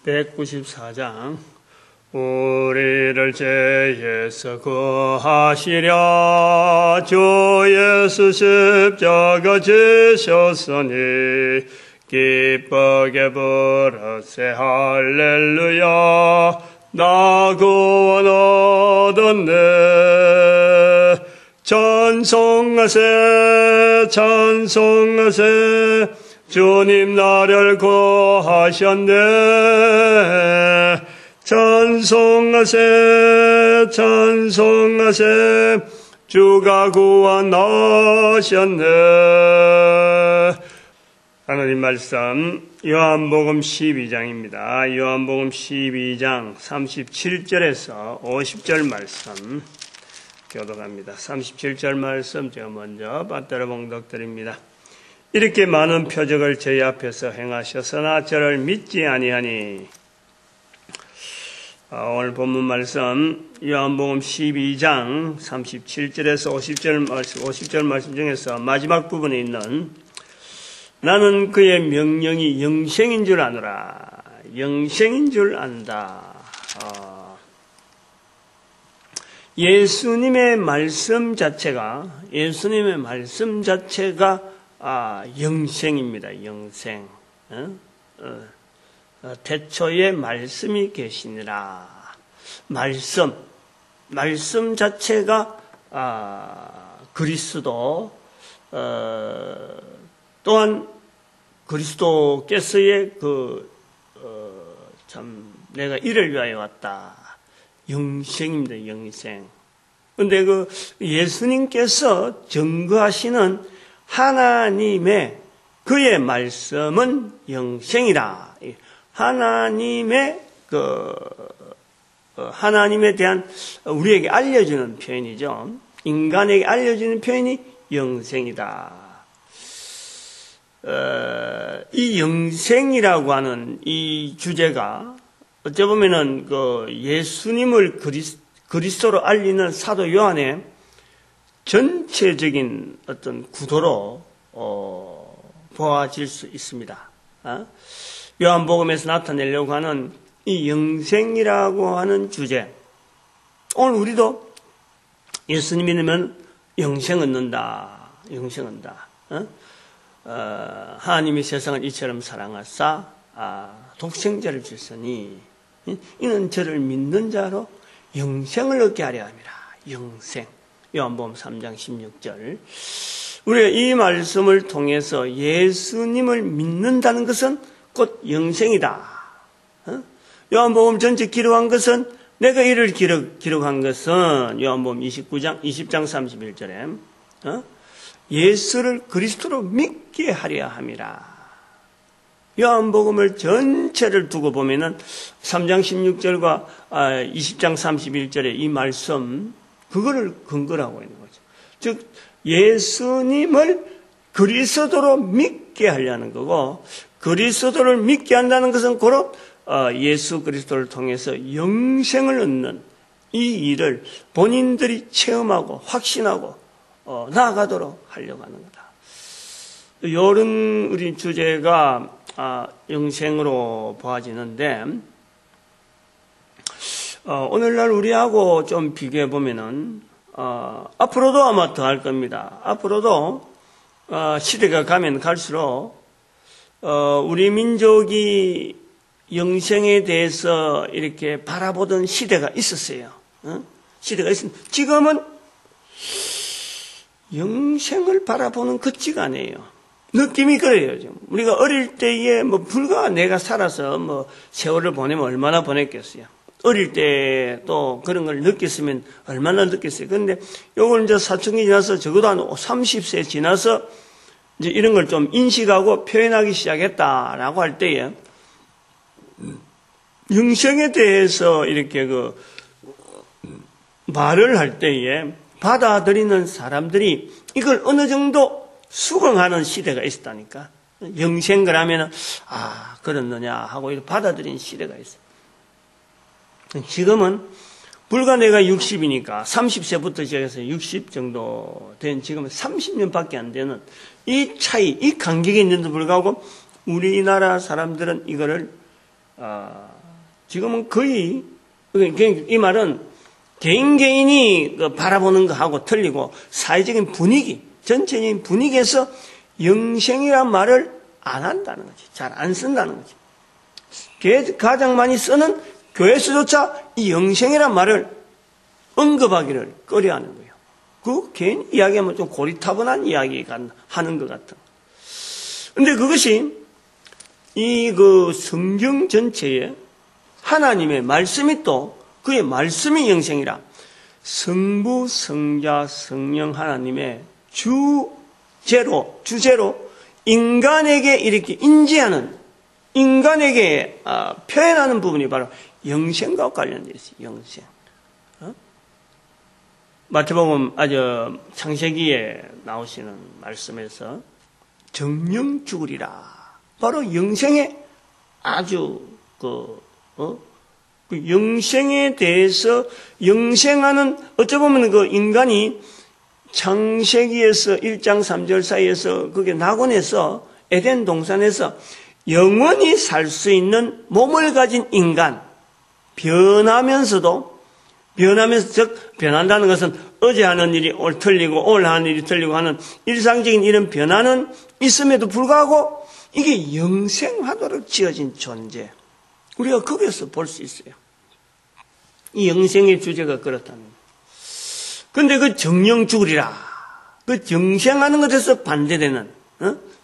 194장 우리를 죄에서 구하시려 주 예수 십자가 지셨으니 기쁘게 부르세 할렐루야 나 구원 얻었네. 찬송하세 찬송하세 주님 나를 구하셨네. 찬송하세 찬송하세 주가 구원하셨네. 하나님 말씀 요한복음 12장입니다. 요한복음 12장 37절에서 50절 말씀 교독합니다. 37절 말씀 제가 먼저 받들어 봉독드립니다. 이렇게 많은 표적을 저희 앞에서 행하셨으나 저를 믿지 아니하니. 오늘 본문 말씀 요한복음 12장 37절에서 50절 말씀 중에서 마지막 부분에 있는 나는 그의 명령이 영생인 줄 아노라. 영생인 줄 안다. 예수님의 말씀 자체가 영생입니다. 영생. 태초에 말씀이 계시니라. 말씀 자체가 그리스도, 또한 그리스도께서의 내가 이를 위하여 왔다. 영생입니다. 영생. 근데 예수님께서 증거하시는 하나님의 그의 말씀은 영생이라. 하나님에 대한 우리에게 알려주는 표현이죠. 인간에게 알려주는 표현이 영생이다. 이 영생이라고 하는 이 주제가 어찌 보면은 예수님을 그리스도로 알리는 사도 요한의 전체적인 어떤 구도로 보아질 수 있습니다. 요한복음에서 나타내려고 하는 이 영생이라고 하는 주제. 오늘 우리도 예수님 믿으면 영생 얻는다. 영생 얻는다. 하나님이 세상을 이처럼 사랑하사 독생자를 주셨으니 이는 저를 믿는 자로 영생을 얻게 하려 함이라. 영생. 요한복음 3장 16절. 우리가 이 말씀을 통해서 예수님을 믿는다는 것은 곧 영생이다. 요한복음 전체 기록한 것은 내가 이를 기록한 것은 요한복음 20장 31절에 예수를 그리스도로 믿게 하려 함이라. 요한복음을 전체를 두고 보면은 3장 16절과 20장 31절의 이 말씀 그거를 근거로 하고 있는 거죠. 즉 예수님을 그리스도로 믿게 하려는 거고, 그리스도를 믿게 한다는 것은 고로 예수 그리스도를 통해서 영생을 얻는 이 일을 본인들이 체험하고 확신하고 나아가도록 하려고 하는 거다. 요런 우리 주제가 영생으로 보아지는데, 오늘날 우리하고 좀 비교해 보면은 앞으로도 아마 더 할 겁니다. 앞으로도 시대가 가면 갈수록 우리 민족이 영생에 대해서 이렇게 바라보던 시대가 있었어요. 시대가 있습니다. 지금은 영생을 바라보는 그치가 아니에요. 느낌이 그래요. 지금. 우리가 어릴 때에 불과 내가 살아서 세월을 보내면 얼마나 보냈겠어요. 어릴 때 또 그런 걸 느꼈으면 얼마나 느꼈어요. 그런데 요걸 이제 사춘기 지나서 적어도 한 30세 지나서 이제 이런 걸 좀 인식하고 표현하기 시작했다라고 할 때에 영생에 대해서 이렇게 말을 할 때에 받아들이는 사람들이 이걸 어느 정도 수긍하는 시대가 있었다니까. 영생 그러면은 그렇느냐 하고 이렇게 받아들이는 시대가 있어요. 지금은 불과 내가 60이니까 30세부터 시작해서 60 정도 된 지금은 30년밖에 안 되는 이 차이, 이 간격이 있는데도 불구하고 우리나라 사람들은 이거를 지금은 거의, 이 말은 개인이 바라보는 거하고 틀리고 사회적인 분위기, 전체적인 분위기에서 영생이란 말을 안 한다는 거지. 잘 안 쓴다는 거지. 가장 많이 쓰는 교회에서조차 이 영생이란 말을 언급하기를 꺼려하는 거예요. 그 개인 이야기하면 좀 고리타분한 이야기 하는 것 같은. 근데 그것이 성경 전체에 하나님의 말씀이 또 그의 말씀이 영생이라 성부, 성자, 성령 하나님의 주제로 인간에게 이렇게 인지하는 인간에게 표현하는 부분이 바로 영생과 관련되어 있어요. 영생. 마태복음 창세기에 나오시는 말씀에서 정령 죽으리라. 바로 영생에 아주 영생에 대해서 영생하는 어찌 보면 인간이 창세기에서 1장 3절 사이에서 그게 낙원에서 에덴 동산에서 영원히 살 수 있는 몸을 가진 인간 즉 변한다는 것은 어제 하는 일이 오늘 틀리고 오늘 하는 일이 틀리고 하는 일상적인 이런 변화는 있음에도 불구하고 이게 영생하도록 지어진 존재. 우리가 거기에서 볼 수 있어요. 이 영생의 주제가 그렇다는 거예요. 그런데 그 정령 죽으리라. 그 영생하는 것에서 반대되는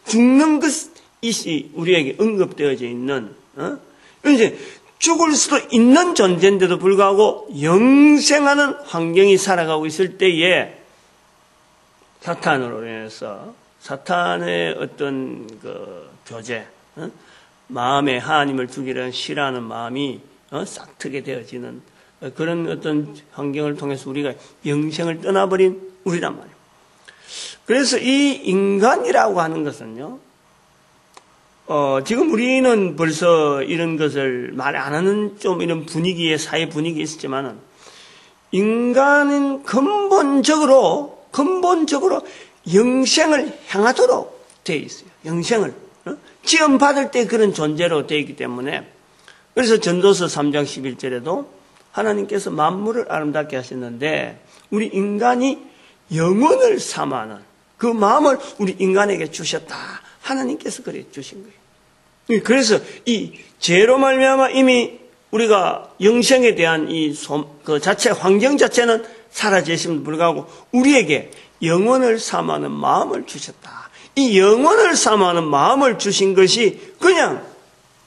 죽는 것이 우리에게 언급되어져 있는 이제 죽을 수도 있는 존재인데도 불구하고 영생하는 환경이 살아가고 있을 때에 사탄으로 인해서 사탄의 어떤 교제, 마음에 하나님을 두기를 싫어하는 마음이 싹트게 되어지는 그런 어떤 환경을 통해서 우리가 영생을 떠나버린 우리란 말이에요. 그래서 이 인간이라고 하는 것은요, 지금 우리는 벌써 이런 것을 말 안 하는 좀 이런 사회 분위기에 있었지만은, 인간은 근본적으로 영생을 향하도록 되어 있어요. 영생을. 지원받을 때 그런 존재로 되어 있기 때문에, 그래서 전도서 3장 11절에도 하나님께서 만물을 아름답게 하셨는데, 우리 인간이 영혼을 삼아하는 그 마음을 우리 인간에게 주셨다. 하나님께서 그래 주신 거예요. 그래서 이 죄로 말미암아 이미 우리가 영생에 대한 그 자체 환경 자체는 사라지심에도 불구하고 우리에게 영혼을 삼아하는 마음을 주셨다. 이 영혼을 삼아하는 마음을 주신 것이 그냥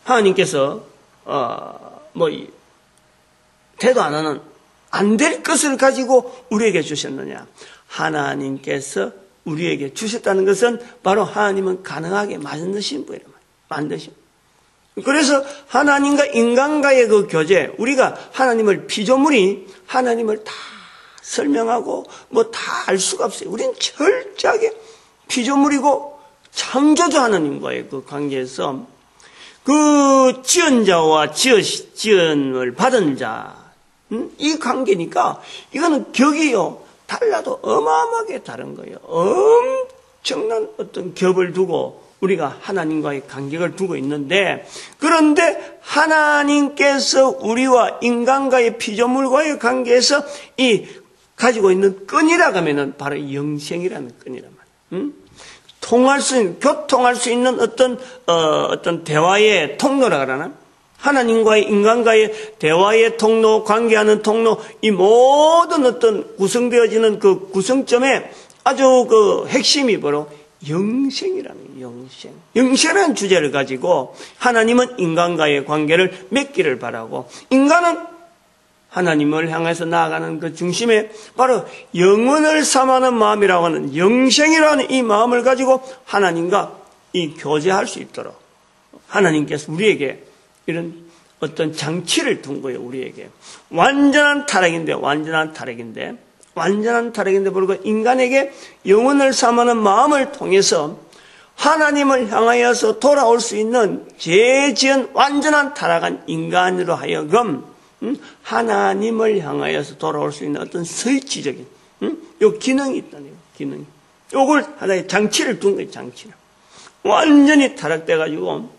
하나님께서 대도 안 하는 안 될 것을 가지고 우리에게 주셨느냐? 하나님께서 우리에게 주셨다는 것은 바로 하나님은 가능하게 만드신 분이란 말이에요. 만드신. 그래서 하나님과 인간과의 그 교제, 우리가 하나님을 피조물이 하나님을 다 설명하고 다 알 수가 없어요. 우리는 철저하게 피조물이고 창조주 하나님과의 그 관계에서 그 지은 자와 지은을 받은 자, 이 관계니까 이거는 격이요. 달라도 어마어마하게 다른 거예요. 엄청난 어떤 겹을 두고 우리가 하나님과의 간격을 두고 있는데, 그런데 하나님께서 우리와 인간과의 피조물과의 관계에서 이 가지고 있는 끈이라고 하면은 바로 영생이라는 끈이란 말이에요. 교통할 수 있는 어떤 대화의 통로라 그러나? 하나님과의 인간과의 대화의 통로, 관계하는 통로, 이 모든 어떤 구성되어지는 그 구성점에 아주 그 핵심이 바로 영생이라는 영생. 영생이라는 주제를 가지고 하나님은 인간과의 관계를 맺기를 바라고, 인간은 하나님을 향해서 나아가는 그 중심에 바로 영혼을 삼아하는 마음이라고 하는 영생이라는 이 마음을 가지고 하나님과 이 교제할 수 있도록 하나님께서 우리에게 이런 어떤 장치를 둔 거예요. 우리에게 완전한 타락인데 불구하고 인간에게 영혼을 삼아하는 마음을 통해서 하나님을 향하여서 돌아올 수 있는 죄 지은 완전한 타락한 인간으로 하여금 하나님을 향하여서 돌아올 수 있는 어떤 설치적인 요 기능이 있다네요. 기능이. 요걸 하나의 장치를 둔 거예요. 장치를. 완전히 타락돼가지고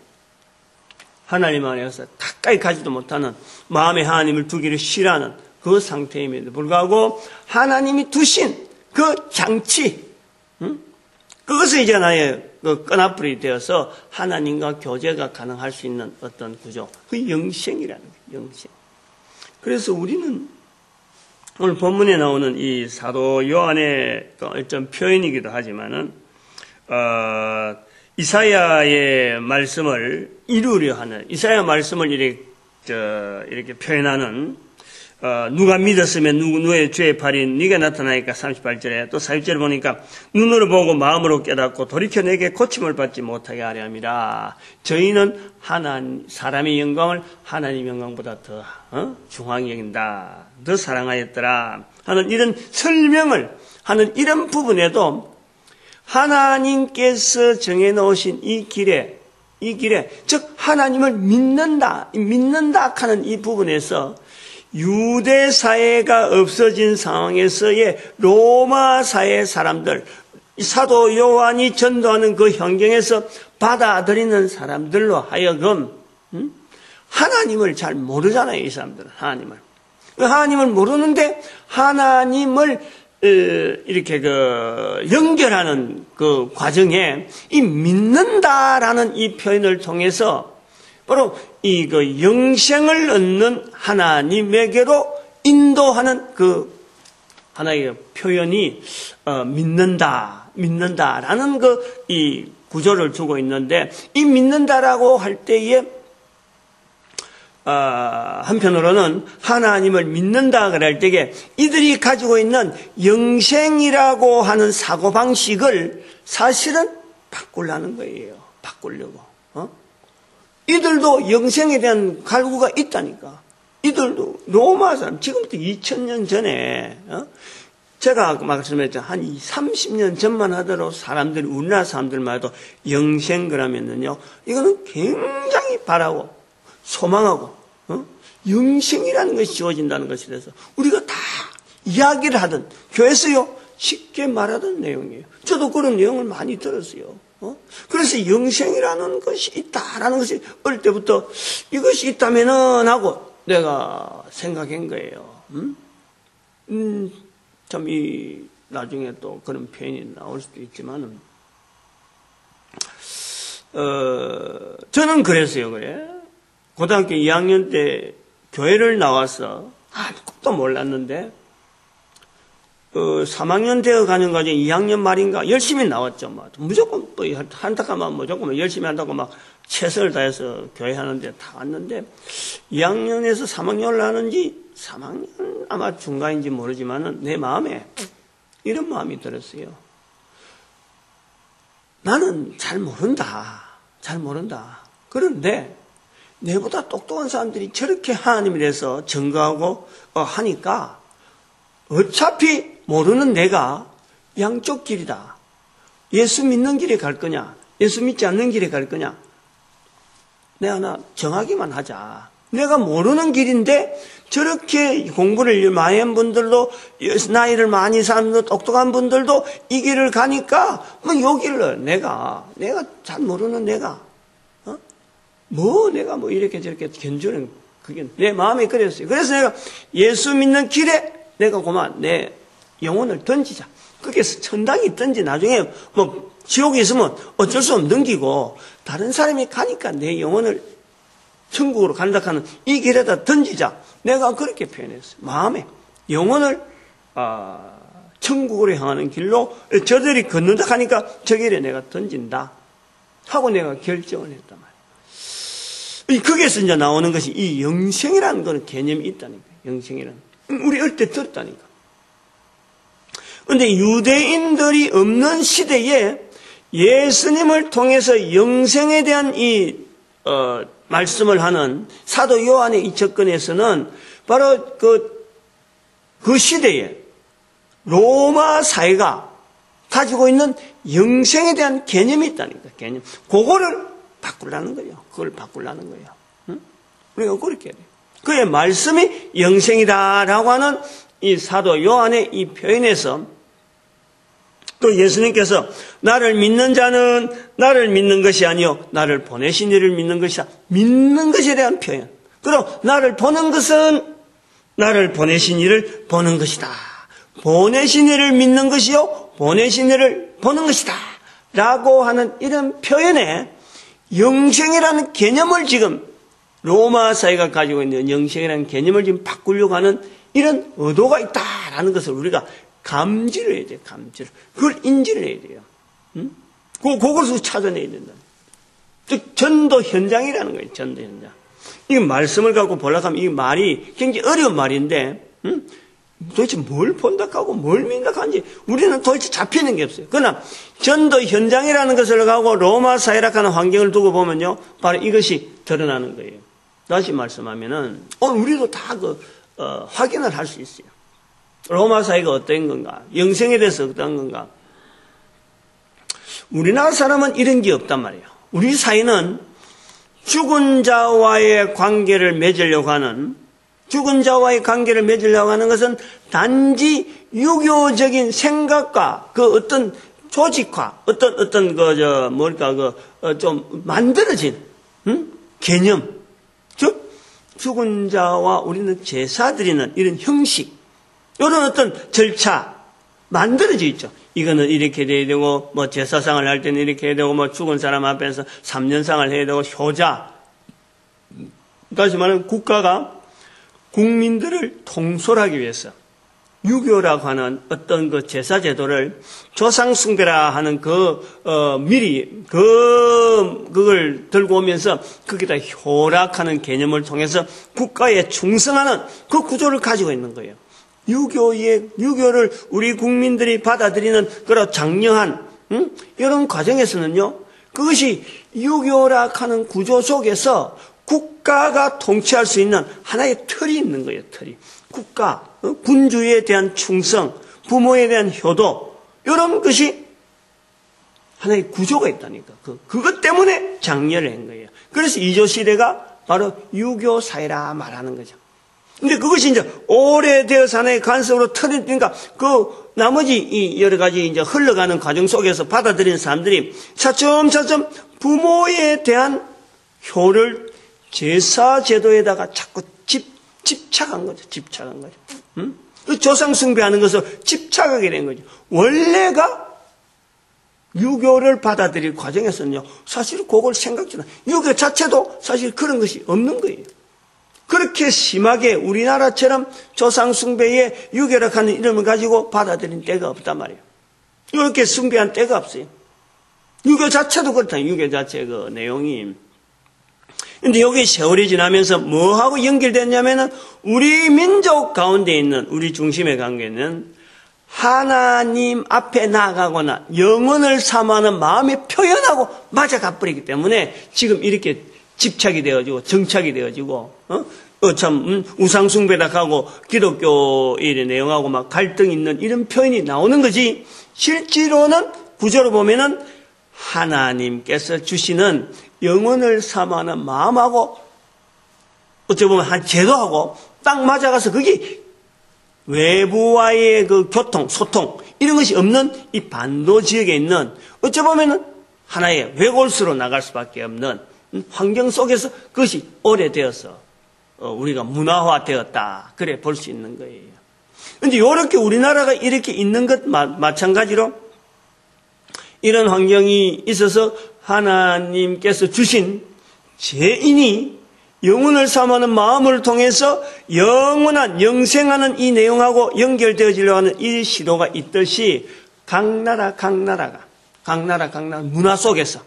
하나님 안에서 탁 가까이 가지도 못하는 마음에 하나님을 두기를 싫어하는 그 상태임에도 불구하고 하나님이 두신 그 장치, 그것을 이제 나의 그 끈앞불이 되어서 하나님과 교제가 가능할 수 있는 어떤 구조, 그 영생이라는 거예요. 영생. 그래서 우리는 오늘 본문에 나오는 이 사도 요한의 어떤 표현이기도 하지만은 이사야의 말씀을 이루려 하는, 이사야 말씀을 이렇게 표현하는, 누가 믿었으면 누구의 죄의 발이 네가 나타나니까 38절에 또 40절에 보니까 눈으로 보고 마음으로 깨닫고 돌이켜 내게 고침을 받지 못하게 하려 함이라. 저희는 사람의 영광을 하나님의 영광보다 더 중하게 여긴다. 더 사랑하였더라. 하는 이런 설명을 하는 이런 부분에도 하나님께서 정해놓으신 이 길에, 즉 하나님을 믿는다 하는 이 부분에서 유대 사회가 없어진 상황에서의 로마 사회 사람들, 사도 요한이 전도하는 그 환경에서 받아들이는 사람들로 하여금 하나님을 잘 모르잖아요. 이 사람들은 하나님을 모르는데 하나님을 이렇게 연결하는 그 과정에 이 믿는다라는 이 표현을 통해서 바로 이 영생을 얻는 하나님에게로 인도하는 그 하나의 표현이 믿는다라는 이 구조를 두고 있는데, 이 믿는다라고 할 때에 한편으로는 하나님을 믿는다 그럴 때에 이들이 가지고 있는 영생이라고 하는 사고방식을 사실은 바꾸려는 거예요. 바꾸려고. 이들도 영생에 대한 갈구가 있다니까. 이들도 로마 사람, 지금부터 2000년 전에, 제가 말씀했죠. 한 30년 전만 하더라도 사람들이, 우리나라 사람들만 해도 영생 그러면은요, 이거는 굉장히 바라고, 소망하고, 영생이라는 것이 주어진다는 것에 대해서 우리가 다 이야기를 하던, 교회에서요, 쉽게 말하던 내용이에요. 저도 그런 내용을 많이 들었어요. 그래서 영생이라는 것이 있다라는 것이 어릴 때부터 이것이 있다면은 하고 내가 생각한 거예요. 참 나중에 또 그런 표현이 나올 수도 있지만은, 저는 그랬어요. 그래. 고등학교 2학년 때 교회를 나와서 아무것도 몰랐는데 3학년 되어 가는 과정에 2학년 말인가 열심히 나왔죠. 무조건 한다가만 무조건 열심히 한다고 막 최선을 다해서 교회 하는데 다 왔는데 2학년에서 3학년 올라가는지 3학년 아마 중간인지 모르지만은 내 마음에 이런 마음이 들었어요. 나는 잘 모른다. 그런데 내보다 똑똑한 사람들이 저렇게 하나님에 대해서 증거하고 하니까 어차피 모르는 내가 양쪽 길이다. 예수 믿는 길에 갈 거냐, 예수 믿지 않는 길에 갈 거냐. 내가 하나 정하기만 하자. 내가 모르는 길인데 저렇게 공부를 많이 한 분들도, 나이를 많이 사는 똑똑한 분들도 이 길을 가니까 요 길을 내가 잘 모르는 내가 내가 이렇게 저렇게 견주는, 그게 내 마음에 그랬어요. 그래서 내가 예수 믿는 길에 내가 그만 내 영혼을 던지자. 거기에서 천당이 있든지 나중에 지옥에 있으면 어쩔 수 없는 넘기고 다른 사람이 가니까 내 영혼을 천국으로 간다 하는 이 길에다 던지자. 내가 그렇게 표현했어요. 마음에 영혼을 천국으로 향하는 길로 저들이 걷는다 하니까 저 길에 내가 던진다 하고 내가 결정을 했단 말이에요. 거기에서 이제 나오는 것이 이 영생이라는 그런 개념이 있다니까. 영생이라는. 우리 어릴 때 들었다니까. 그런데 유대인들이 없는 시대에 예수님을 통해서 영생에 대한 말씀을 하는 사도 요한의 이 접근에서는 바로 그 시대에 로마 사회가 가지고 있는 영생에 대한 개념이 있다니까. 개념. 그거를 바꾸려는 거예요. 그걸 바꾸려는 거예요. 응? 우리가 그렇게 해야 돼요. 그의 말씀이 영생이다라고 하는 이 사도 요한의 이 표현에서 또 예수님께서 나를 믿는 자는 나를 믿는 것이 아니요 나를 보내신 이를 믿는 것이다. 믿는 것에 대한 표현. 그럼 나를 보는 것은 나를 보내신 이를 보는 것이다. 보내신 이를 믿는 것이요, 보내신 이를 보는 것이다. 라고 하는 이런 표현에 영생이라는 개념을 지금 로마 사회가 가지고 있는 영생이라는 개념을 지금 바꾸려고 하는 이런 의도가 있다라는 것을 우리가 감지를 해야 돼요. 감지를. 그걸 인지를 해야 돼요. 그것을 찾아내야 된다. 즉 전도 현장이라는 거예요. 전도 현장. 이 말씀을 갖고 보려고 하면 이 말이 굉장히 어려운 말인데 도대체 뭘 본다고 뭘 믿는다고 하는지 우리는 도대체 잡히는 게 없어요. 그러나 전도 현장이라는 것을 갖고 로마 사회라고 하는 환경을 두고 보면요, 바로 이것이 드러나는 거예요. 다시 말씀하면은 우리도 다 확인을 할 수 있어요. 로마 사회가 어떤 건가, 영생에 대해서 어떤 건가. 우리나라 사람은 이런 게 없단 말이에요. 우리 사회는 죽은 자와의 관계를 맺으려고 하는 것은 단지 유교적인 생각과 그 어떤 조직화, 좀 만들어진, 개념. 즉, 죽은 자와 우리는 제사 드리는 이런 형식, 이런 어떤 절차, 만들어져 있죠. 이거는 이렇게 돼야 되고, 제사상을 할 때는 이렇게 해야 되고, 죽은 사람 앞에서 3년상을 해야 되고, 효자. 다시 말하면 국가가 국민들을 통솔하기 위해서 유교라고 하는 어떤 그 제사 제도를 조상숭배라 하는 그걸 들고 오면서 거기다 효락하는 개념을 통해서 국가에 충성하는 그 구조를 가지고 있는 거예요. 유교를 우리 국민들이 받아들이는 그런 장려한 이런 과정에서는요, 그것이 유교라 하는 구조 속에서 국가가 통치할 수 있는 하나의 틀이 있는 거예요. 틀이. 국가, 군주에 대한 충성, 부모에 대한 효도, 이런 것이 하나의 구조가 있다니까. 그것 때문에 장려를 한 거예요. 그래서 이조 시대가 바로 유교 사회라 말하는 거죠. 근데 그것이 이제 오래되어서 하나의 관습으로 틀어지니까 나머지 이 여러 가지 이제 흘러가는 과정 속에서 받아들이는 사람들이 차츰차츰 부모에 대한 효를 제사 제도에다가 자꾸 집착한 거죠. 조상 숭배하는 것을 집착하게 된 거죠. 원래가 유교를 받아들일 과정에서는요, 사실 그걸 생각지 않아요. 유교 자체도 사실 그런 것이 없는 거예요. 그렇게 심하게 우리나라처럼 조상 숭배에 유교라고 하는 이름을 가지고 받아들인 때가 없단 말이에요. 이렇게 숭배한 때가 없어요. 유교 자체도 그렇다. 유교 자체 그 내용이. 근데 여기 세월이 지나면서 뭐하고 연결됐냐면은 우리 민족 가운데 있는 우리 중심의 관계는 하나님 앞에 나아가거나 영혼을 사모하는 마음의 표현하고 맞아가 버리기 때문에 지금 이렇게 집착이 되어지고 정착이 되어지고 우상숭배다 하고 기독교의 내용하고 막 갈등이 있는 이런 표현이 나오는 거지, 실제로는 구조로 보면은 하나님께서 주시는 영혼을 사모하는 마음하고 어찌 보면 한 제도하고 딱 맞아가서 그게 외부와의 그 교통, 소통 이런 것이 없는 이 반도 지역에 있는 어찌 보면은 하나의 외골수로 나갈 수밖에 없는 환경 속에서 그것이 오래되어서 우리가 문화화되었다, 그래 볼 수 있는 거예요. 그런데 이렇게 우리나라가 이렇게 있는 것 마찬가지로 이런 환경이 있어서 하나님께서 주신 죄인이 영혼을 사모하는 마음을 통해서 영원한 영생하는 이 내용하고 연결되어지려고 하는 이 시도가 있듯이 각 나라 문화 속에서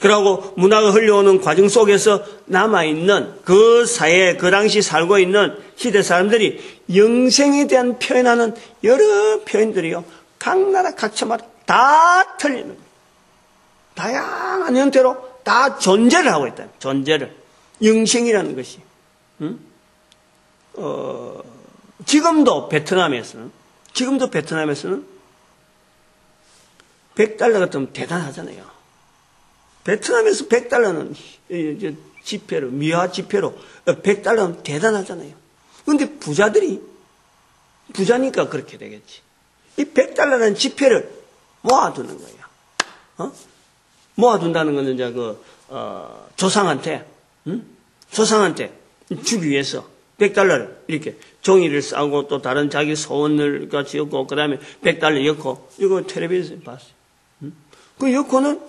그러고 문화가 흘러오는 과정 속에서 남아있는 그 사회, 그 당시 살고 있는 시대 사람들이 영생에 대한 표현하는 여러 표현들이요, 각 나라 각처마다 다 틀리는 거예요. 다양한 형태로 다 존재를 하고 있다. 존재를. 영생이라는 것이. 지금도 베트남에서는 $100 같으면 대단하잖아요. 베트남에서 $100는 지폐로, 미화 지폐로 $100는 대단하잖아요. 그런데 부자니까 그렇게 되겠지. 이 $100라는 지폐를 모아두는 거예요. 모아둔다는 것은 이제 조상한테 주기 위해서 $100를 이렇게 종이를 싸고 또 다른 자기 소원을 같이 엮고 그 다음에 $100 엮고 이거 텔레비전에서 봤어요. 그 엮고는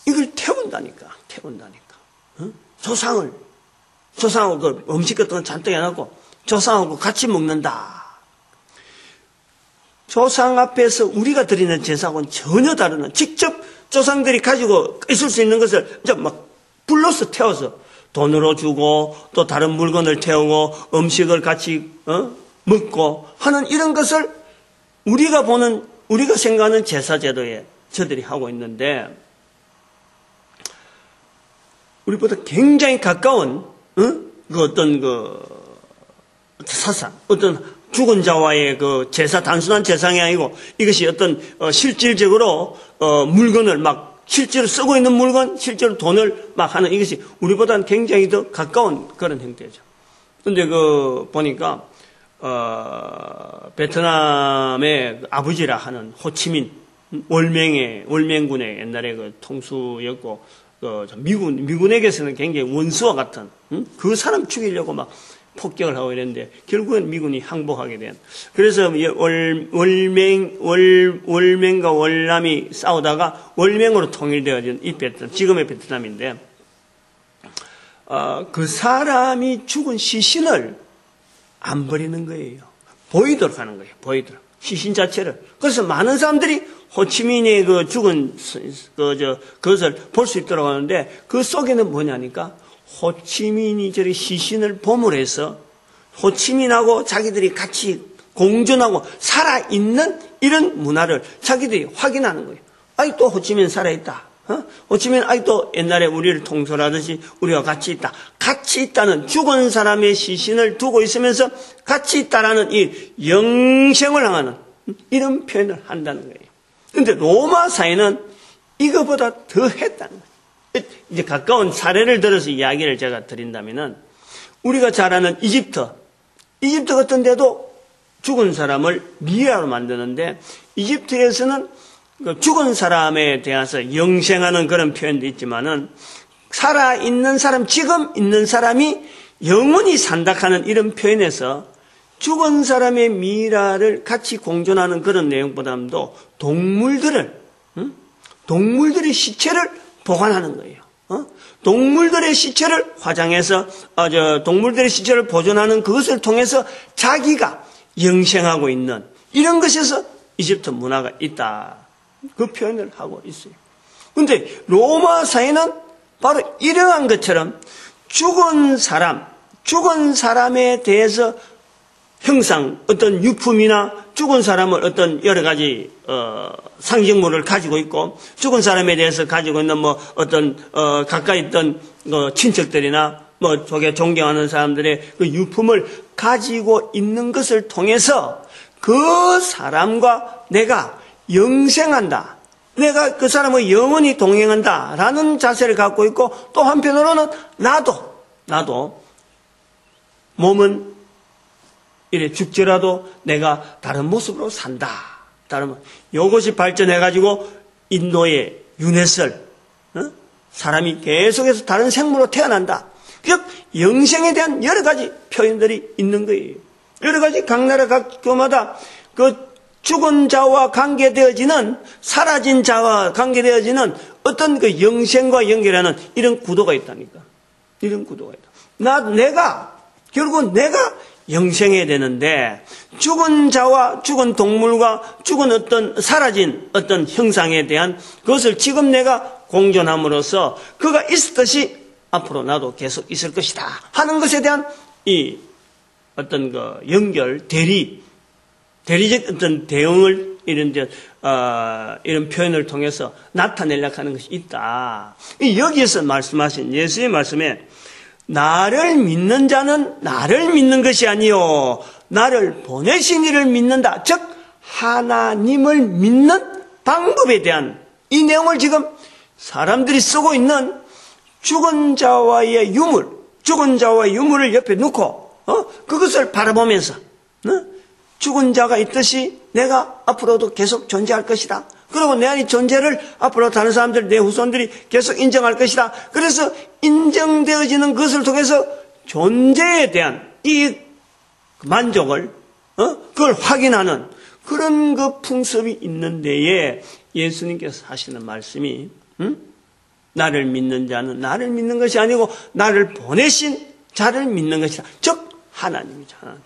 이걸 태운다니까. 조상하고 그 음식 같은 거 잔뜩 해놓고 조상하고 같이 먹는다. 조상 앞에서 우리가 드리는 제사하고는 전혀 다른, 직접 조상들이 가지고 있을 수 있는 것을 이제 막 불러서 태워서 돈으로 주고 또 다른 물건을 태우고 음식을 같이 먹고 하는 이런 것을 우리가 생각하는 제사제도에 저들이 하고 있는데, 우리보다 굉장히 가까운 그 사상, 어떤 죽은 자와의 그 제사, 단순한 제사가 아니고 이것이 어떤 실질적으로 물건을 막 실제로 쓰고 있는 물건, 실제로 돈을 막 하는, 이것이 우리보다는 굉장히 더 가까운 그런 형태죠. 근데 보니까 베트남의 아버지라 하는 호치민 월맹군의 옛날에 그 통수였고, 미군에게서는 굉장히 원수와 같은, 그 사람 죽이려고 막 폭격을 하고 이랬는데, 결국은 미군이 항복하게 된. 그래서 월맹과 월남이 싸우다가 월맹으로 통일되어진 이 베트남, 지금의 베트남인데, 그 사람이 죽은 시신을 안 버리는 거예요. 보이도록 하는 거예요. 보이도록. 시신 자체를. 그래서 많은 사람들이 호치민의 그 죽은 그것을 볼 수 있도록 하는데, 그 속에는 뭐냐니까 호치민이 저리 시신을 보물해서 호치민하고 자기들이 같이 공존하고 살아있는 이런 문화를 자기들이 확인하는 거예요. 아직도 호치민 살아있다. 호치민 아직도 옛날에 우리를 통솔하듯이 우리와 같이 있다. 같이 있다는, 죽은 사람의 시신을 두고 있으면서 같이 있다라는 이 영생을 향하는 이런 표현을 한다는 거예요. 근데 로마 사회는 이거보다 더 했다는 거예요. 이제 가까운 사례를 들어서 이야기를 제가 드린다면은, 우리가 잘 아는 이집트 같은 데도 죽은 사람을 미아로 만드는데, 이집트에서는 죽은 사람에 대해서 영생하는 그런 표현도 있지만은, 살아있는 사람, 지금 있는 사람이 영원히 산다 하는 이런 표현에서 죽은 사람의 미라를 같이 공존하는 그런 내용보다도 동물들의 시체를 보관하는 거예요. 동물들의 시체를 화장해서, 동물들의 시체를 보존하는 그것을 통해서 자기가 영생하고 있는 이런 것에서 이집트 문화가 있다. 그 표현을 하고 있어요. 근데 로마 사회는 바로 이러한 것처럼 죽은 사람에 대해서 형상, 어떤 유품이나 죽은 사람을 어떤 여러 가지 상징물을 가지고 있고, 죽은 사람에 대해서 가지고 있는 어떤 가까이 있던 친척들이나 저게 존경하는 사람들의 그 유품을 가지고 있는 것을 통해서 그 사람과 내가 영생한다, 내가 그 사람과 영원히 동행한다라는 자세를 갖고 있고, 또 한편으로는 나도 몸은 이래 죽더라도 내가 다른 모습으로 산다. 이것이 발전해가지고 인도의 유네설, 사람이 계속해서 다른 생물로 태어난다. 즉 영생에 대한 여러 가지 표현들이 있는 거예요. 여러 가지 각 나라 각교마다 그 죽은 자와 관계되어지는, 사라진 자와 관계되어지는 어떤 그 영생과 연결하는 이런 구도가 있다니까. 이런 구도가 있다. 결국은 내가 영생해야 되는데, 죽은 자와 죽은 동물과 죽은 어떤 사라진 어떤 형상에 대한 그것을 지금 내가 공존함으로써 그가 있었듯이 앞으로 나도 계속 있을 것이다 하는 것에 대한 이 어떤 그 연결, 대리적 어떤 대응을 이런 표현을 통해서 나타내려고 하는 것이 있다. 여기에서 말씀하신 예수의 말씀에, 나를 믿는 자는 나를 믿는 것이 아니요 나를 보내신 이를 믿는다. 즉 하나님을 믿는 방법에 대한 이 내용을 지금 사람들이 쓰고 있는 죽은 자와의 유물을 옆에 놓고 그것을 바라보면서 죽은 자가 있듯이 내가 앞으로도 계속 존재할 것이다 그리고 내 안의 존재를 앞으로 다른 사람들, 내 후손들이 계속 인정할 것이다. 그래서 인정되어지는 것을 통해서 존재에 대한 이 만족을, 그걸 확인하는 그런 그 풍습이 있는 데에 예수님께서 하시는 말씀이, 나를 믿는 자는 나를 믿는 것이 아니고 나를 보내신 자를 믿는 것이다. 즉, 하나님이죠, 하나님.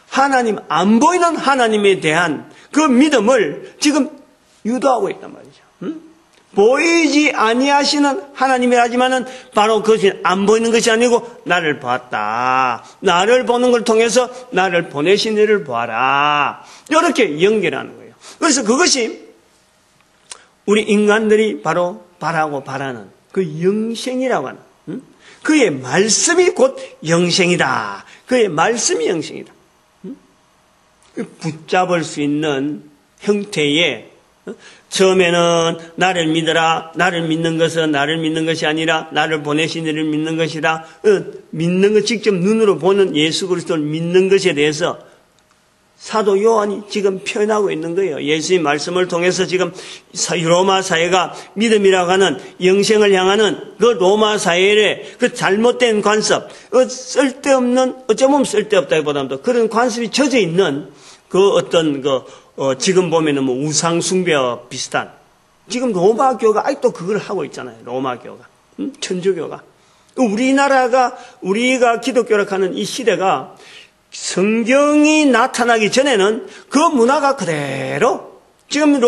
하나님, 안 보이는 하나님에 대한 그 믿음을 지금 유도하고 있단 말이죠. 보이지 아니하시는 하나님이라지만은 바로 그것이 안 보이는 것이 아니고 나를 보았다. 나를 보는 걸 통해서 나를 보내신 이를 보아라. 이렇게 연결하는 거예요. 그래서 그것이 우리 인간들이 바로 바라고 바라는 그 영생이라고 하는, 그의 말씀이 곧 영생이다. 그의 말씀이 영생이다. 붙잡을 수 있는 형태의, 처음에는 나를 믿어라. 나를 믿는 것은 나를 믿는 것이 아니라 나를 보내신 이를 믿는 것이다. 믿는 것, 직접 눈으로 보는 예수 그리스도를 믿는 것에 대해서 사도 요한이 지금 표현하고 있는 거예요. 예수의 말씀을 통해서 지금 로마 사회가 믿음이라고 하는 영생을 향하는 그 로마 사회의 그 잘못된 관습, 쓸데없는, 어쩌면 쓸데없다기보다도 그런 관습이 젖어 있는 그 어떤 지금 보면은 뭐 우상숭배와 비슷한, 지금 로마 교가 아직도 그걸 하고 있잖아요. 로마 교가, 천주교가. 우리가 기독교라 하는 이 시대가 성경이 나타나기 전에는 그 문화가 그대로, 지금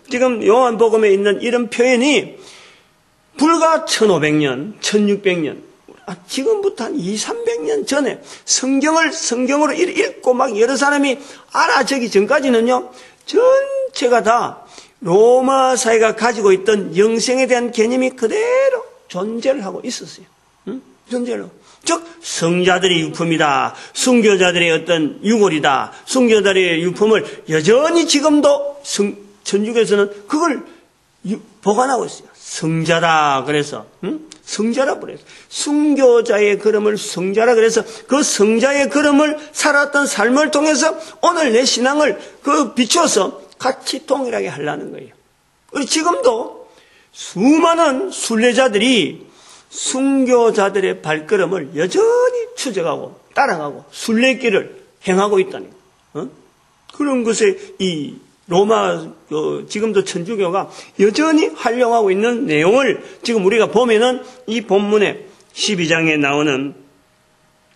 지금 요한복음에 있는 이런 표현이 불과 1500년, 1600년, 지금부터 한 200~300년 전에 성경으로 읽고 막 여러 사람이 알아지기 전까지는요, 전체가 다 로마 사회가 가지고 있던 영생에 대한 개념이 그대로 존재를 하고 있었어요. 존재로. 즉, 성자들의 유품이다. 순교자들의 어떤 유골이다. 순교자들의 유품을 여전히 지금도 천주교에서는 그걸 보관하고 있어요. 성자다. 그래서, 성자라 그래서. 순교자의 걸음을 성자라 그래서 그 성자의 걸음을 살았던 삶을 통해서 오늘 내 신앙을 비춰서 같이 동일하게 하려는 거예요. 그리고 지금도 수많은 순례자들이 순교자들의 발걸음을 여전히 추적하고 따라가고 순례길을 행하고 있다는 거예요. 그런 것에 이 로마, 지금도 천주교가 여전히 활용하고 있는 내용을 지금 우리가 보면은 이 본문에 12장에 나오는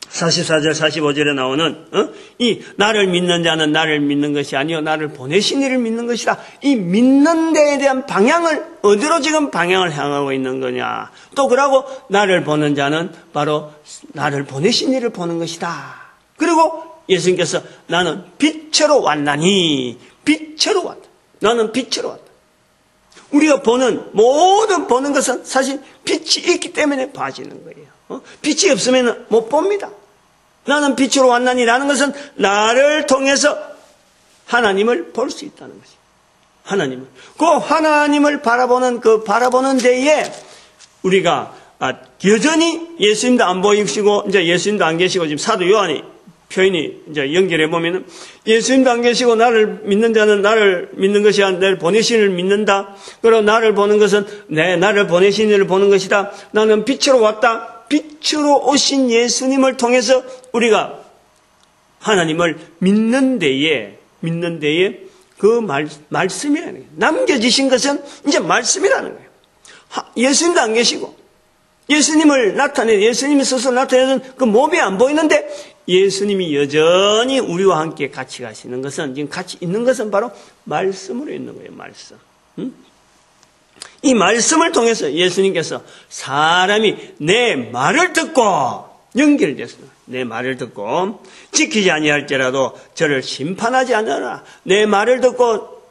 44절, 45절에 나오는, 이 나를 믿는 자는 나를 믿는 것이 아니요 나를 보내신 이를 믿는 것이다. 이 믿는 데에 대한 방향을, 어디로 지금 방향을 향하고 있는 거냐. 또 그러고 나를 보는 자는 바로 나를 보내신 이를 보는 것이다. 그리고 예수님께서 나는 빛으로 왔나니, 빛으로 왔다. 나는 빛으로 왔다. 우리가 모든 보는 것은 사실 빛이 있기 때문에 봐지는 거예요. 빛이 없으면 못 봅니다. 나는 빛으로 왔나니라는 것은 나를 통해서 하나님을 볼 수 있다는 것이죠. 하나님을. 그 하나님을 바라보는 데에 우리가 여전히 예수님도 안 보이시고, 이제 예수님도 안 계시고, 지금 사도 요한이 표현이 이제 연결해 보면은 예수님도 안 계시고 나를 믿는 자는 나를 믿는 것이 아니라 나를 보내신 이를 믿는다. 그리고 나를 보는 것은 나를 보내신 이를 보는 것이다. 나는 빛으로 왔다. 빛으로 오신 예수님을 통해서 우리가 하나님을 믿는 데에 그 말씀이라는 거예요. 남겨지신 것은 이제 말씀이라는 거예요. 예수님도 안 계시고 예수님이 스스로 나타내는 그 몸이 안 보이는데 예수님이 여전히 우리와 함께 같이 가시는 것은, 지금 같이 있는 것은 바로 말씀으로 있는 거예요. 말씀. 이 말씀을 통해서 예수님께서 사람이 내 말을 듣고 연결됐습니다. 내 말을 듣고 지키지 아니할지라도 저를 심판하지 않으라. 내 말을 듣고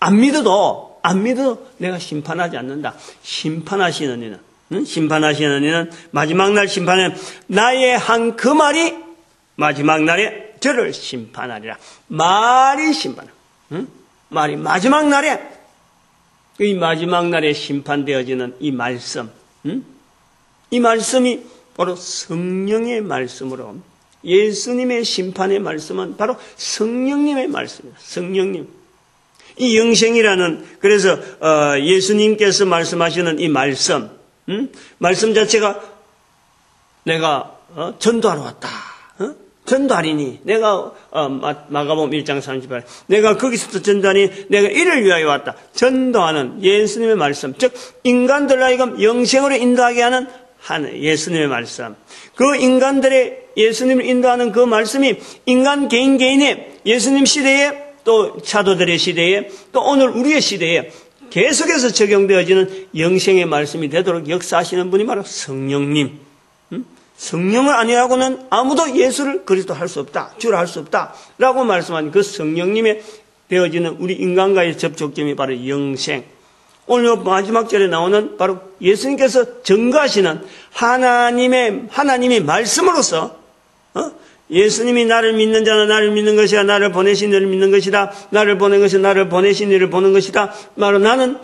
안 믿어도 내가 심판하지 않는다. 심판하시는 이는 마지막 날 심판은 나의 한 그 말이 마지막 날에 저를 심판하리라. 말이 심판. 말이 마지막 날에, 이 마지막 날에 심판되어지는 이 말씀, 이 말씀이 바로 성령의 말씀으로, 예수님의 심판의 말씀은 바로 성령님의 말씀입니다. 성령님. 이 영생이라는, 그래서 예수님께서 말씀하시는 이 말씀, 말씀 자체가 내가 전도하러 왔다. 전도하리니 내가 마가복음 1장 38 내가 거기서부터 전도하니 내가 이를 위하여 왔다. 전도하는 예수님의 말씀, 즉 인간들 하여금 영생으로 인도하게 하는 예수님의 말씀, 그 인간들의 예수님을 인도하는 그 말씀이 인간 개인의 예수님 시대에, 또 사도들의 시대에, 또 오늘 우리의 시대에 계속해서 적용되어지는 영생의 말씀이 되도록 역사하시는 분이 바로 성령님. 성령을 아니하고는 아무도 예수를 그리스도 할 수 없다, 주를 할 수 없다 라고 말씀한 그 성령님의 되어지는 우리 인간과의 접촉점이 바로 영생. 오늘 마지막 절에 나오는 바로 예수님께서 증거하시는 하나님의 말씀으로서, 예수님이 나를 믿는 자는 나를 믿는 것이다, 나를 보내신 이를 믿는 것이다, 나를 보낸 것은 나를 보내신 이를 보는 것이다. 바로 나는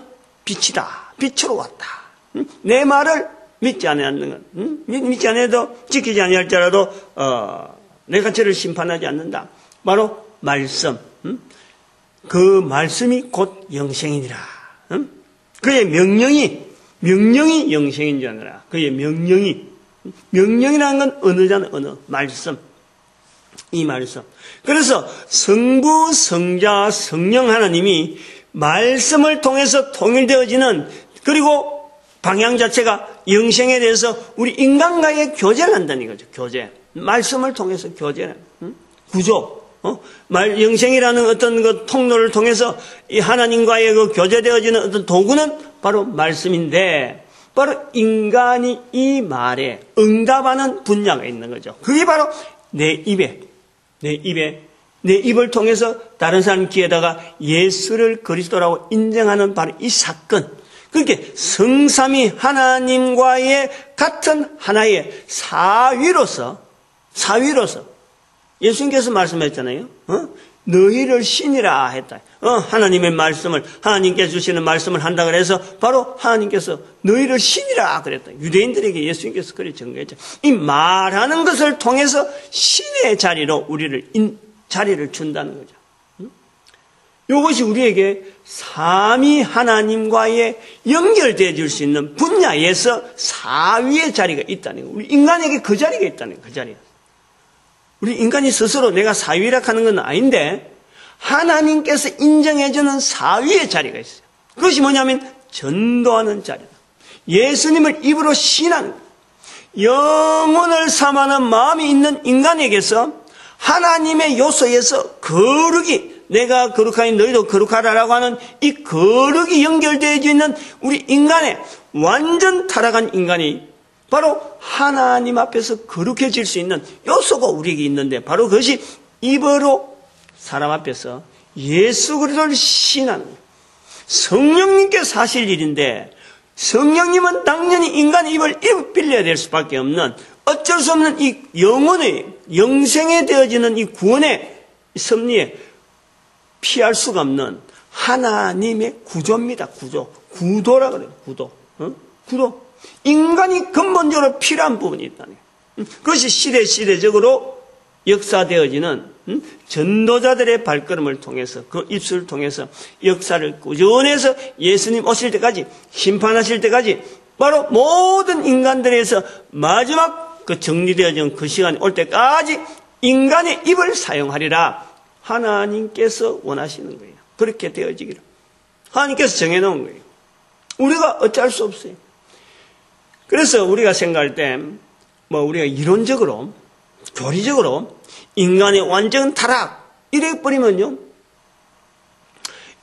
빛이다, 빛으로 왔다. 내 말을 믿지 않는 것, 믿지 않아도 지키지 아니할지라도 내가 저를 심판하지 않는다. 바로 말씀, 그 말씀이 곧 영생이니라. 그의 명령이 영생인 줄 아느라. 그의 명령이라는 건 언어잖아요. 언어, 말씀. 이 말씀. 그래서 성부, 성자, 성령 하나님이 말씀을 통해서 통일되어지는, 그리고 방향 자체가 영생에 대해서 우리 인간과의 교제를 한다는 거죠. 교제. 말씀을 통해서 교제를. 구조. 영생이라는 어떤 그 통로를 통해서 이 하나님과의 그 교제되어지는 어떤 도구는 바로 말씀인데, 바로 인간이 이 말에 응답하는 분야가 있는 거죠. 그게 바로 내 입을 통해서 다른 사람 귀에다가 예수를 그리스도라고 인정하는 바로 이 사건. 그렇게 성삼위 하나님과의 같은 하나의 사위로서 예수님께서 말씀했잖아요. 너희를 신이라 했다. 하나님의 말씀을, 하나님께서 주시는 말씀을 한다 그래서 바로 하나님께서 너희를 신이라 그랬다. 유대인들에게 예수님께서 그렇게 증거했죠. 이 말하는 것을 통해서 신의 자리로 자리를 준다는 거죠. 이것이 우리에게 삼위 하나님과의 연결되어 줄 수 있는 분야에서 사위의 자리가 있다는 거예요. 우리 인간에게 그 자리가 있다는 거예요. 그 자리에. 우리 인간이 스스로 내가 사위라 하는 건 아닌데 하나님께서 인정해주는 사위의 자리가 있어요. 그것이 뭐냐면 전도하는 자리다. 예수님을 입으로 신하는 거예요. 영혼을 삼하는 마음이 있는 인간에게서 하나님의 요소에서 거룩이, 내가 거룩하니 너희도 거룩하라라고 하는 이 거룩이 연결되어 있는 우리 인간의 완전 타락한 인간이 바로 하나님 앞에서 거룩해질 수 있는 요소가 우리에게 있는데, 바로 그것이 입으로 사람 앞에서 예수 그리스도를 신하는 거예요. 성령님께서 하실 일인데, 성령님은 당연히 인간의 입을 빌려야 될 수밖에 없는, 어쩔 수 없는 이 영혼의 영생에 되어지는 이 구원의 섭리에 피할 수가 없는 하나님의 구조입니다. 구도라 그래요. 구도. 인간이 근본적으로 필요한 부분이 있다는 거예요. 그것이 시대적으로 역사되어지는 전도자들의 발걸음을 통해서, 그 입술을 통해서 역사를 꾸준해서 예수님 오실 때까지, 심판하실 때까지, 바로 모든 인간들에서 마지막 그 정리되어진 그 시간이 올 때까지 인간의 입을 사용하리라 하나님께서 원하시는 거예요. 그렇게 되어지기를 하나님께서 정해놓은 거예요. 우리가 어찌할 수 없어요. 그래서 우리가 생각할 때 우리가 이론적으로, 교리적으로 인간의 완전 타락 이래 버리면요,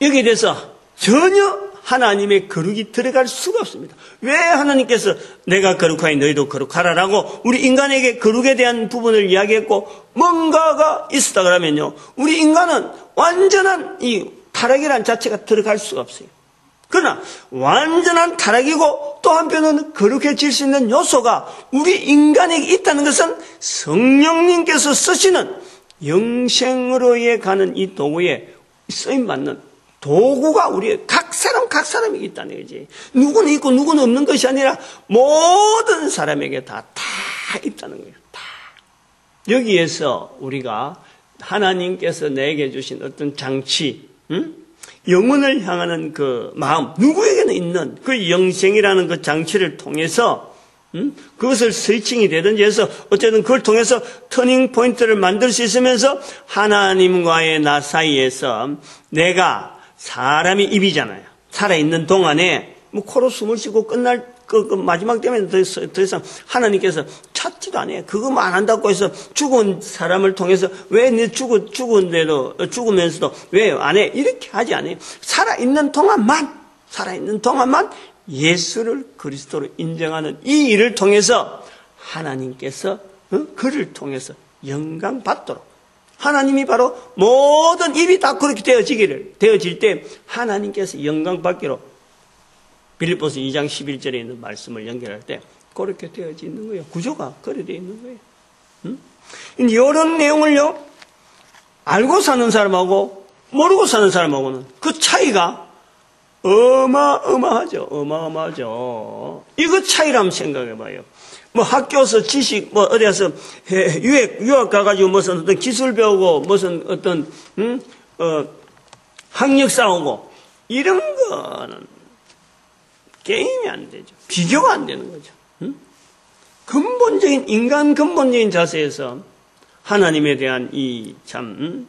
여기에 대해서 전혀 하나님의 거룩이 들어갈 수가 없습니다. 왜 하나님께서 내가 거룩하니 너희도 거룩하라라고 우리 인간에게 거룩에 대한 부분을 이야기했고 뭔가가 있었다 그러면요, 우리 인간은 완전한 이 타락이라는 자체가 들어갈 수가 없어요. 그러나 완전한 타락이고 또 한편은 거룩해질 수 있는 요소가 우리 인간에게 있다는 것은 성령님께서 쓰시는 영생으로의 가는 이 도구에 쓰임받는 도구가 우리 각 사람에게 있다는 거지. 누구는 있고 누구는 없는 것이 아니라 모든 사람에게 다 있다는 거예요. 다. 여기에서 우리가 하나님께서 내게 주신 어떤 장치, 영혼을 향하는 그 마음, 누구에게는 있는 그 영생이라는 그 장치를 통해서 그것을 스위칭이 되든지 해서 어쨌든 그걸 통해서 터닝 포인트를 만들 수 있으면서 하나님과의 나 사이에서 내가 사람이 입이잖아요. 살아있는 동안에 뭐 코로 숨을 쉬고 끝날 그 마지막 때문에 더 이상 하나님께서 찾지도 않아요. 그거만 안 한다고 해서 죽은 사람을 통해서 왜 내 죽으면서도 왜 안 해? 이렇게 하지 않아요. 살아있는 동안만 예수를 그리스도로 인정하는 이 일을 통해서 하나님께서 그를 통해서 영광 받도록 하나님이 바로 모든 입이 다 그렇게 되어질 때 하나님께서 영광 받기로 빌립보서 2장 11절에 있는 말씀을 연결할 때 그렇게 되어져 있는 거예요. 구조가 그렇게 되어 있는 거예요. 이런 내용을요, 알고 사는 사람하고 모르고 사는 사람하고는 그 차이가 어마어마하죠. 이거 차이를 한번 생각해 봐요. 뭐 학교에서 지식, 뭐 어디 가서 유학 가가지고 무슨 어떤 기술 배우고 무슨 어떤, 학력 쌓고 이런 거는 게임이 안 되죠. 비교가 안 되는 거죠. 인간 근본적인 자세에서 하나님에 대한 이 참,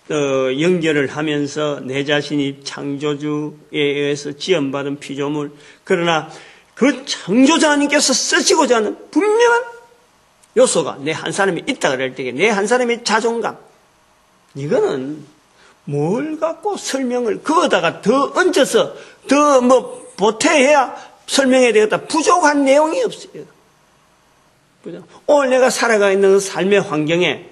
연결을 하면서 내 자신이 창조주에 의해서 지원받은 피조물, 그러나 그 창조자 하나님께서 쓰시고자 하는 분명한 요소가 내 한 사람이 있다 그럴 때 내 한 사람의 자존감, 이거는 뭘 갖고 설명을 그거다가 더 얹어서 더 뭐 보태해야 설명해야 되겠다. 부족한 내용이 없어요. 그죠? 오늘 내가 살아가 있는 그 삶의 환경에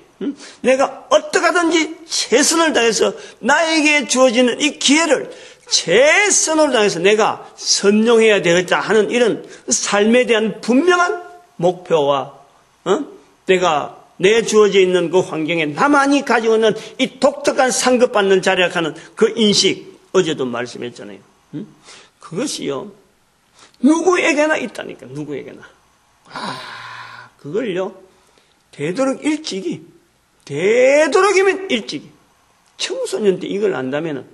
내가 어떻게 하든지 최선을 다해서 나에게 주어지는 이 기회를 최선을 다해서 내가 선용해야 되겠다 하는 이런 삶에 대한 분명한 목표와 내가 내 주어져 있는 그 환경에 나만이 가지고 있는 이 독특한 상급받는 자력하는 그 인식, 어제도 말씀했잖아요. 그것이요, 누구에게나 있다니까, 누구에게나. 그걸요, 되도록이면 일찍이. 청소년 때 이걸 안다면은,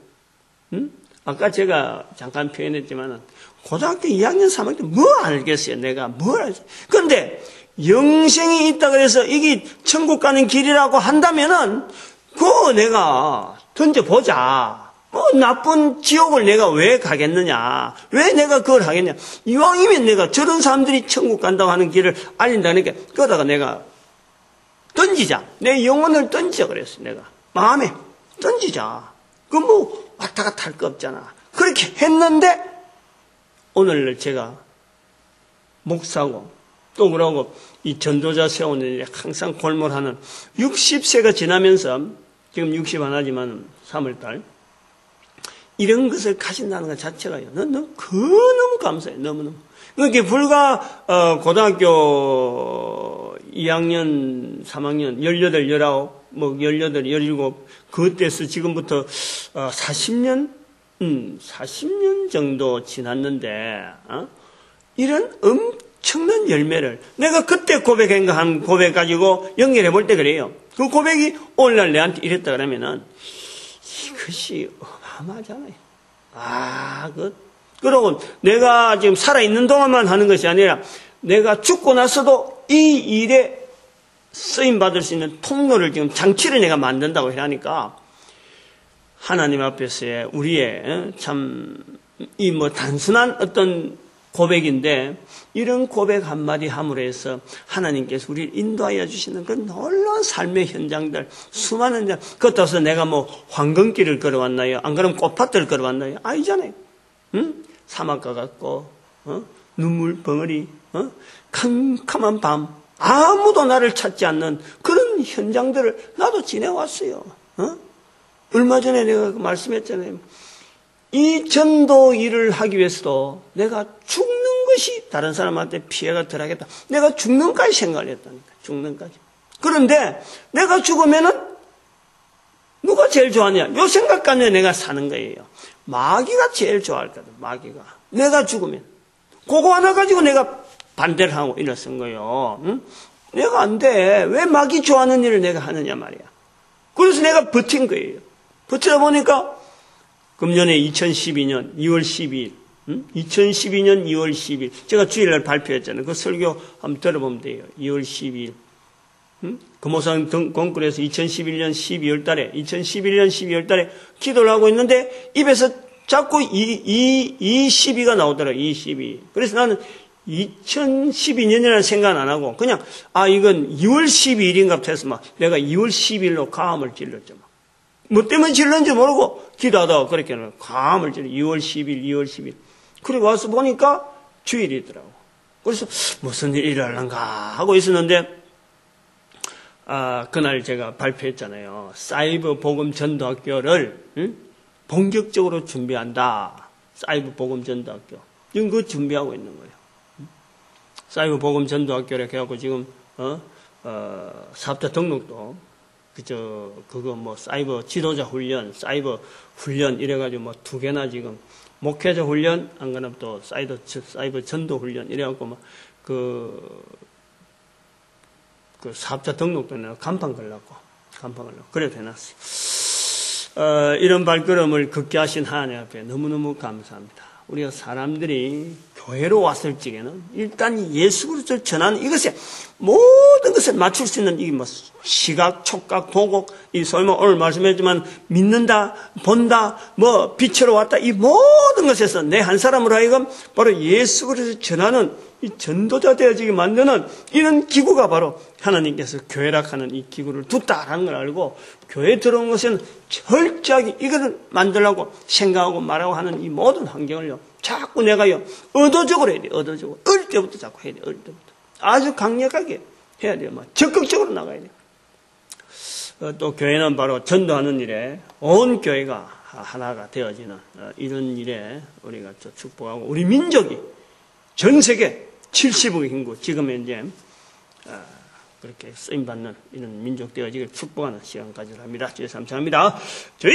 아까 제가 잠깐 표현했지만은, 고등학교 2학년, 3학년 때 뭐 알겠어요, 내가 뭘 알겠어요. 그런데, 영생이 있다 그래서 이게 천국 가는 길이라고 한다면은, 그거 내가 던져보자. 뭐 나쁜 지옥을 내가 왜 가겠느냐? 왜 내가 그걸 하겠냐? 이왕이면 내가 저런 사람들이 천국 간다고 하는 길을 알린다니까 그러다가 내가 던지자. 내 영혼을 던지자 그랬어. 내가 마음에 던지자. 그 뭐 왔다 갔다 할 거 없잖아. 그렇게 했는데 오늘 제가 목사고 또 그러고 이 전도자 세우는 일에 항상 골몰하는 60세가 지나면서 지금 60 안 하지만 3월달 이런 것을 가진다는 것 자체가요. 너무 감사해요. 너무너무. 그게 불과, 고등학교 2학년, 3학년, 18, 19, 뭐 18, 17, 그때서 지금부터, 40년 정도 지났는데, 이런 엄청난 열매를 내가 그때 고백한 고백 가지고 연결해 볼 때 그래요. 그 고백이 오늘날 내한테 이랬다 그러면은, 이것이 어마어마하잖아요. 그러고 내가 지금 살아있는 동안만 하는 것이 아니라 내가 죽고 나서도 이 일에 쓰임받을 수 있는 통로를 지금 장치를 내가 만든다고 하니까 하나님 앞에서의 우리의 참, 이 뭐 단순한 어떤 고백인데 이런 고백 한마디 함으로 해서 하나님께서 우리를 인도하여 주시는 그 놀라운 삶의 현장들 수많은 그렇다고 해서 내가 뭐 황금길을 걸어왔나요? 안 그러면 꽃밭을 걸어왔나요? 아니잖아요. 사막과 같고 눈물 벙어리 캄캄한 밤 아무도 나를 찾지 않는 그런 현장들을 나도 지내왔어요. 얼마 전에 내가 말씀했잖아요. 이 전도 일을 하기 위해서도 내가 죽는 것이 다른 사람한테 피해가 덜하겠다. 내가 죽는까지 생각을 했다니까. 죽는까지. 그런데 내가 죽으면은 누가 제일 좋아하냐? 요 생각 가지고 내가 사는 거예요. 마귀가 제일 좋아할 거다. 마귀가. 내가 죽으면. 그거 하나 가지고 내가 반대를 하고 이랬은 거예요. 내가 안 돼. 왜 마귀 좋아하는 일을 내가 하느냐 말이야. 그래서 내가 버틴 거예요. 버티다 보니까 금년에 2012년 2월 12일, 2012년 2월 12일. 제가 주일날 발표했잖아요. 그 설교 한번 들어보면 돼요. 2월 12일. 금호상 건굴에서 2011년 12월 달에 기도를 하고 있는데 입에서 자꾸 이 12가 나오더라고요. 이 12. 그래서 나는 2012년이라는 생각 안 하고 그냥 이건 2월 12일인가 해서 막 내가 2월 12일로 가함을 질렀죠. 뭐 때문에 질렀는지 모르고 기도하다가 그렇게 가함을 질러. 2월 10일. 그리고 와서 보니까 주일이더라고. 그래서 무슨 일이 일어날란가 하고 있었는데 그날 제가 발표했잖아요. 사이버 복음 전도학교를 본격적으로 준비한다. 사이버 복음 전도학교. 지금 그거 준비하고 있는 거예요. 사이버 복음 전도학교를 해갖고 지금 사업자 등록도 그거 뭐 사이버 지도자 훈련, 사이버 훈련 이래가지고 뭐 2개나 지금 목회자 훈련 안 그러면 또 사이버 전도 훈련 이래갖고 뭐 그 사업자 등록도 내가 간판 걸라고 그래도 해놨어요. 이런 발걸음을 걷게 하신 하나님 앞에 너무너무 감사합니다. 우리가 사람들이 교회로 왔을 적에는 일단 예수 그리스도를 전하는 이것에 모든 것을 맞출 수 있는 이게 뭐 시각, 촉각, 도곡, 이 설마 오늘 말씀했지만 믿는다, 본다, 뭐 빛으로 왔다 이 모든 것에서 내 한 사람으로 하여금 바로 예수 그리스도를 전하는 이 전도자 되어지게 만드는 이런 기구가 바로 하나님께서 교회라하는 이 기구를 뒀다라는 걸 알고 교회에 들어온 것은 철저하게 이것을 만들라고 생각하고 말하고 하는 이 모든 환경을요 자꾸 내가요 의도적으로 해야 돼요. 의도적으로 어릴 때부터 자꾸 해야 돼요. 어릴 때부터 아주 강력하게 해야 돼요. 막 적극적으로 나가야 돼요. 또 교회는 바로 전도하는 일에 온 교회가 하나가 되어지는 이런 일에 우리가 축복하고 우리 민족이 전 세계 70억의 인구 지금 현재 그렇게 쓰임받는 이런 민족 되어지길 축복하는 시간까지 합니다. 주여 감사합니다. 주여